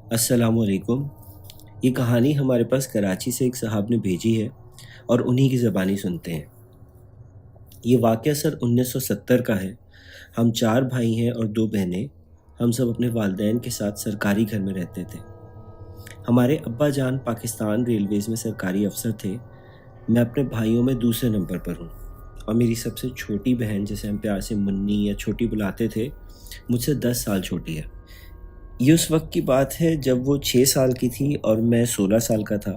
السلام علیکم۔ یہ کہانی ہمارے پاس کراچی سے ایک صاحب نے بھیجی ہے اور انہی کی زبانی سنتے ہیں۔ یہ واقعہ سن 1970 کا ہے۔ ہم 4 بھائی ہیں اور 2 بہنیں۔ ہم سب اپنے والدین کے ساتھ سرکاری گھر میں رہتے تھے۔ ہمارے ابا جان پاکستان ریلویز میں سرکاری افسر تھے۔ میں اپنے بھائیوں میں دوسرے نمبر پر ہوں اور میری سب سے چھوٹی بہن، جسے ہم پیار سے منی یا چھوٹی بلاتے تھے، مجھ سے 10 سال چھوٹی ہے۔ یہ اس وقت کی بات ہے جب وہ 6 سال کی تھی اور میں 16 سال کا تھا۔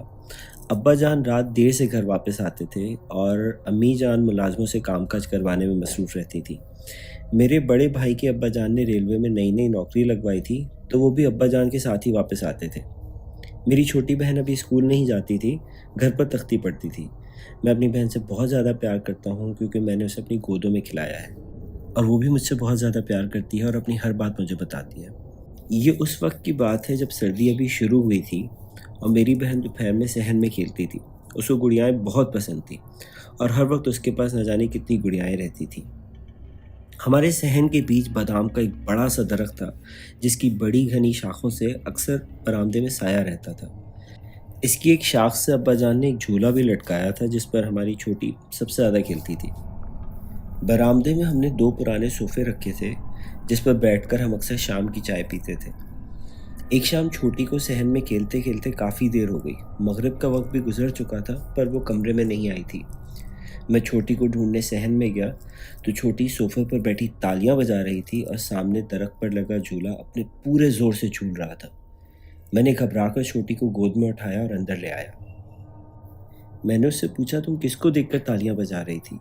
ابا جان رات دیر سے گھر واپس آتے تھے اور امی جان ملازموں سے کام کاج کروانے میں مصروف رہتی تھی۔ میرے بڑے بھائی کے ابا جان نے ریلوے میں نئی نوکری لگوائی تھی، تو وہ بھی ابا جان کے ساتھ ہی واپس آتے تھے۔ میری چھوٹی بہن ابھی اسکول نہیں جاتی تھی، گھر پر تختی پڑھتی تھی۔ میں اپنی بہن سے بہت زیادہ پیار کرتا ہوں کیونکہ میں نے اسے اپنی گودوں میں کھلایا ہے، اور وہ بھی مجھ سے بہت زیادہ پیار کرتی ہے اور اپنی ہر بات مجھے بتاتی ہے۔ یہ اس وقت کی بات ہے جب سردی ابھی شروع ہوئی تھی اور میری بہن دوپہر میں صحن میں کھیلتی تھی۔ اس کو گڑیائیں بہت پسند تھیں اور ہر وقت اس کے پاس نہ جانے کتنی گڑیائیں رہتی تھیں۔ ہمارے صحن کے بیچ بادام کا ایک بڑا سا درخت تھا جس کی بڑی گھنی شاخوں سے اکثر برآمدے میں سایہ رہتا تھا۔ اس کی ایک شاخ سے ابا جان نے ایک جھولا بھی لٹکایا تھا جس پر ہماری چھوٹی سب سے زیادہ کھیلتی تھی۔ برآمدے میں ہم نے 2 پرانے صوفے رکھے تھے جس پر بیٹھ کر ہم اکثر شام کی چائے پیتے تھے۔ ایک شام چھوٹی کو صحن میں کھیلتے کھیلتے کافی دیر ہو گئی۔ مغرب کا وقت بھی گزر چکا تھا پر وہ کمرے میں نہیں آئی تھی۔ میں چھوٹی کو ڈھونڈنے صحن میں گیا تو چھوٹی صوفے پر بیٹھی تالیاں بجا رہی تھی اور سامنے درخت پر لگا جھولا اپنے پورے زور سے جھول رہا تھا۔ میں نے گھبرا کر چھوٹی کو گود میں اٹھایا اور اندر لے آیا۔ میں نے اس سے پوچھا تم کس کو دیکھ کر تالیاں بجا رہی تھی؟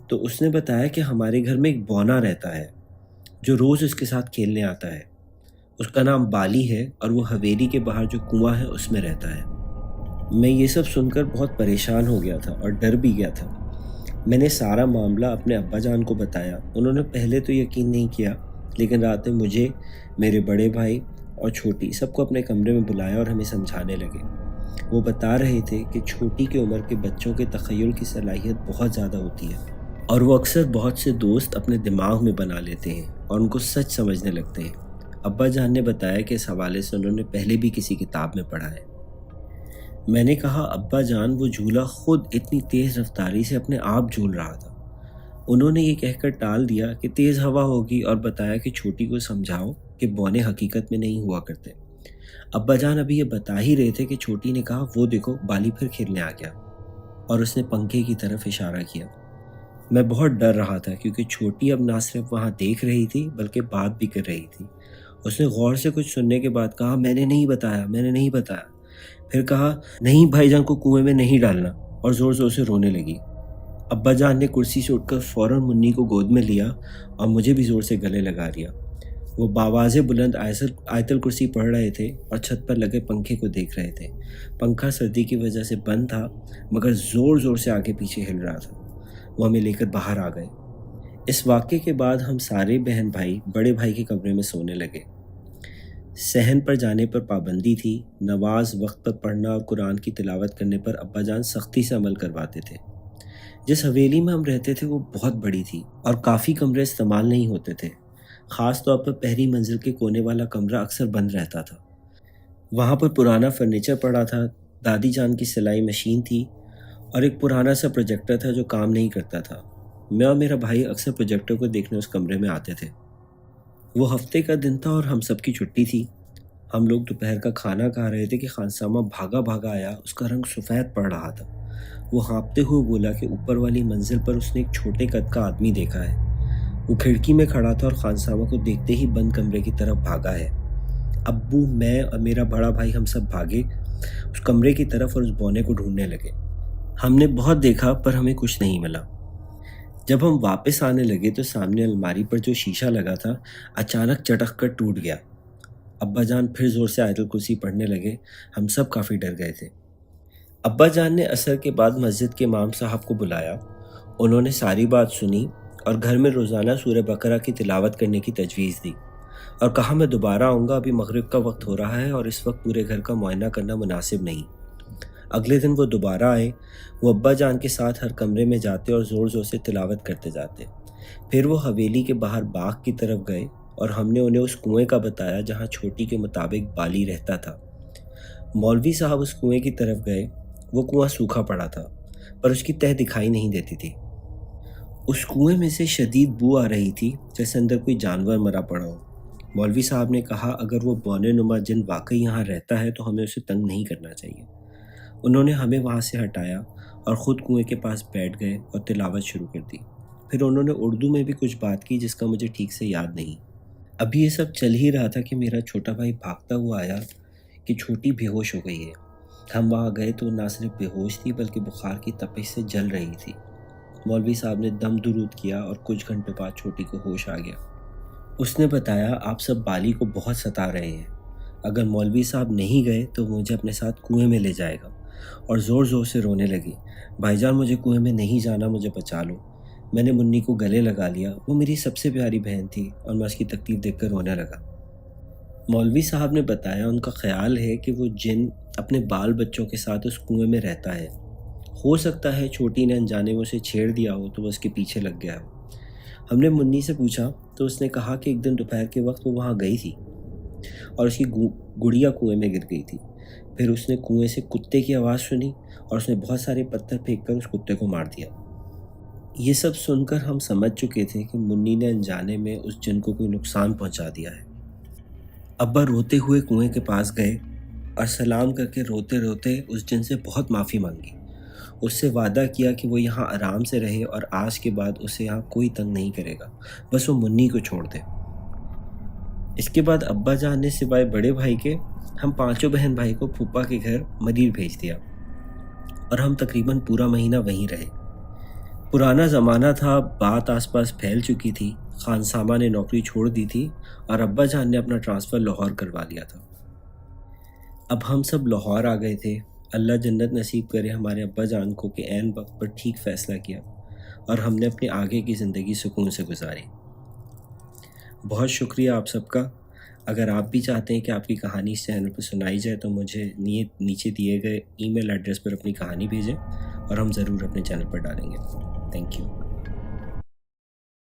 تو اس نے بتایا کہ ہمارے گھر میں ایک بونا رہتا ہے جو روز اس کے ساتھ کھیلنے آتا ہے۔ اس کا نام بالی ہے اور وہ حویلی کے باہر جو کنواں ہے اس میں رہتا ہے۔ میں یہ سب سن کر بہت پریشان ہو گیا تھا اور ڈر بھی گیا تھا۔ میں نے سارا معاملہ اپنے ابا جان کو بتایا۔ انہوں نے پہلے تو یقین نہیں کیا، لیکن رات میں مجھے، میرے بڑے بھائی اور چھوٹی سب کو اپنے کمرے میں بلایا اور ہمیں سمجھانے لگے۔ وہ بتا رہے تھے کہ چھوٹی کی عمر کے بچوں کے تخیل کی صلاحیت بہت زیادہ ہوتی ہے اور وہ اکثر بہت سے دوست اپنے دماغ میں بنا لیتے ہیں اور ان کو سچ سمجھنے لگتے ہیں۔ ابا جان نے بتایا کہ اس حوالے سے انہوں نے پہلے بھی کسی کتاب میں پڑھا ہے۔ میں نے کہا ابا جان وہ جھولا خود اتنی تیز رفتاری سے اپنے آپ جھول رہا تھا۔ انہوں نے یہ کہہ کر ٹال دیا کہ تیز ہوا ہوگی اور بتایا کہ چھوٹی کو سمجھاؤ کہ بونے حقیقت میں نہیں ہوا کرتے۔ ابا جان ابھی یہ بتا ہی رہے تھے کہ چھوٹی نے کہا وہ دیکھو بالی پھر کھیلنے آ گیا، اور اس نے پنکھے کی طرف اشارہ کیا۔ میں بہت ڈر رہا تھا کیونکہ چھوٹی اب نہ صرف وہاں دیکھ رہی تھی بلکہ بات بھی کر رہی تھی۔ اس نے غور سے کچھ سننے کے بعد کہا میں نے نہیں بتایا۔ پھر کہا نہیں بھائی جان کو کنویں میں نہیں ڈالنا، اور زور زور سے رونے لگی۔ ابا جان نے کرسی سے اٹھ کر فوراً منی کو گود میں لیا اور مجھے بھی زور سے گلے لگا لیا۔ وہ باواز بلند آیت الکرسی پڑھ رہے تھے اور چھت پر لگے پنکھے کو دیکھ رہے تھے۔ پنکھا سردی کی وجہ سے بند تھا مگر زور زور سے آگے پیچھے ہل رہا تھا۔ وہ ہمیں لے کر باہر آ گئے۔ اس واقعے کے بعد ہم سارے بہن بھائی بڑے بھائی کے کمرے میں سونے لگے۔ صحن پر جانے پر پابندی تھی۔ نماز وقت پر پڑھنا اور قرآن کی تلاوت کرنے پر ابا جان سختی سے عمل کرواتے تھے۔ جس حویلی میں ہم رہتے تھے وہ بہت بڑی تھی اور کافی کمرے استعمال نہیں ہوتے تھے۔ خاص طور پر پہلی منزل کے کونے والا کمرہ اکثر بند رہتا تھا۔ وہاں پر پرانا فرنیچر پڑا تھا، دادی جان کی سلائی مشین تھی اور ایک پرانا سا پروجیکٹر تھا جو کام نہیں کرتا تھا۔ میں اور میرا بھائی اکثر پروجیکٹر کو دیکھنے اس کمرے میں آتے تھے۔ وہ ہفتے کا دن تھا اور ہم سب کی چھٹی تھی۔ ہم لوگ دوپہر کا کھانا کھا رہے تھے کہ خانسامہ بھاگا بھاگا آیا۔ اس کا رنگ سفید پڑ رہا تھا۔ وہ ہانپتے ہوئے بولا کہ اوپر والی منزل پر اس نے ایک چھوٹے قد کا آدمی دیکھا ہے۔ وہ کھڑکی میں کھڑا تھا اور خانسامہ کو دیکھتے ہی بند کمرے کی طرف بھاگا ہے۔ ابو، میں اور میرا بڑا بھائی ہم سب بھاگے اس کمرے کی طرف اور اس بونے کو ڈھونڈنے لگے۔ ہم نے بہت دیکھا پر ہمیں کچھ نہیں ملا۔ جب ہم واپس آنے لگے تو سامنے الماری پر جو شیشہ لگا تھا اچانک چٹک کر ٹوٹ گیا۔ ابا جان پھر زور سے آیت الکرسی پڑھنے لگے۔ ہم سب کافی ڈر گئے تھے۔ ابا جان نے عصر کے بعد مسجد کے امام صاحب کو بلایا۔ انہوں نے ساری بات سنی اور گھر میں روزانہ سورہ بقرہ کی تلاوت کرنے کی تجویز دی اور کہا میں دوبارہ آؤں گا، ابھی مغرب کا وقت ہو رہا ہے اور اس وقت پورے گھر کا معائنہ کرنا مناسب نہیں۔ اگلے دن وہ دوبارہ آئے۔ وہ ابا جان کے ساتھ ہر کمرے میں جاتے اور زور زور سے تلاوت کرتے جاتے۔ پھر وہ حویلی کے باہر باغ کی طرف گئے اور ہم نے انہیں اس کنویں کا بتایا جہاں چھوٹی کے مطابق بالی رہتا تھا۔ مولوی صاحب اس کنویں کی طرف گئے۔ وہ کنواں سوکھا پڑا تھا پر اس کی تہہ دکھائی نہیں دیتی تھی۔ اس کنویں میں سے شدید بو آ رہی تھی جیسے اندر کوئی جانور مرا پڑا ہو۔ مولوی صاحب نے کہا اگر وہ بونے نما جن واقعی یہاں رہتا ہے تو ہمیں اسے تنگ نہیں کرنا چاہیے۔ انہوں نے ہمیں وہاں سے ہٹایا اور خود کنویں کے پاس بیٹھ گئے اور تلاوت شروع کر دی۔ پھر انہوں نے اردو میں بھی کچھ بات کی جس کا مجھے ٹھیک سے یاد نہیں۔ ابھی یہ سب چل ہی رہا تھا کہ میرا چھوٹا بھائی بھاگتا ہوا آیا کہ چھوٹی بے ہوش ہو گئی ہے۔ ہم وہاں گئے تو نہ صرف بے ہوش تھی بلکہ بخار کی تپش سے جل رہی تھی۔ مولوی صاحب نے دم درود کیا اور کچھ گھنٹوں بعد چھوٹی کو ہوش آ گیا۔ اس نے بتایا آپ سب بالی کو بہت ستا رہے ہیں، اگر مولوی صاحب نہیں گئے تو وہ مجھے اپنے ساتھ کنویں میں لے جائے گا، اور زور زور سے رونے لگی۔ بھائی جان مجھے کنویں میں نہیں جانا، مجھے بچا لو۔ میں نے منی کو گلے لگا لیا، وہ میری سب سے پیاری بہن تھی اور میں اس کی تکلیف دیکھ کر رونے لگا۔ مولوی صاحب نے بتایا ان کا خیال ہے کہ وہ جن اپنے بال بچوں کے ساتھ اس کنویں میں رہتا ہے۔ ہو سکتا ہے چھوٹی نے انجانے میں اسے چھیڑ دیا ہو تو وہ اس کے پیچھے لگ گیا ہو۔ ہم نے منی سے پوچھا تو اس نے کہا کہ ایک دن دوپہر کے وقت وہ وہاں گئی تھی اور اس کی گڑیا کنویں میں گر گئی تھی۔ پھر اس نے کنویں سے کتے کی آواز سنی اور اس نے بہت سارے پتھر پھینک کر اس کتے کو مار دیا۔ یہ سب سن کر ہم سمجھ چکے تھے کہ منی نے انجانے میں اس جن کو کوئی نقصان پہنچا دیا ہے۔ ابا روتے ہوئے کنویں کے پاس گئے اور سلام کر کے روتے روتے اس جن سے بہت معافی مانگی۔ اس سے وعدہ کیا کہ وہ یہاں آرام سے رہے اور آج کے بعد اسے یہاں کوئی تنگ نہیں کرے گا، بس وہ منی کو چھوڑ دے۔ اس کے بعد ابا جان نے سوائے بڑے بھائی کے ہم پانچوں بہن بھائی کو پھوپھا کے گھر مدیر بھیج دیا اور ہم تقریباً پورا مہینہ وہیں رہے۔ پرانا زمانہ تھا، بات آس پاس پھیل چکی تھی، خان سامہ نے نوکری چھوڑ دی تھی اور ابا جان نے اپنا ٹرانسفر لاہور کروا لیا تھا۔ اب ہم سب لاہور آ گئے تھے۔ اللہ جنت نصیب کرے ہمارے ابا جان کو کہ عین وقت پر ٹھیک فیصلہ کیا اور ہم نے اپنے آگے کی زندگی سکون سے گزاری۔ بہت شکریہ آپ سب کا۔ اگر آپ بھی چاہتے ہیں کہ آپ کی کہانی اس چینل پر سنائی جائے تو مجھے نیچے دیے گئے ای میل ایڈریس پر اپنی کہانی بھیجیں اور ہم ضرور اپنے چینل پر ڈالیں گے۔ Thank you.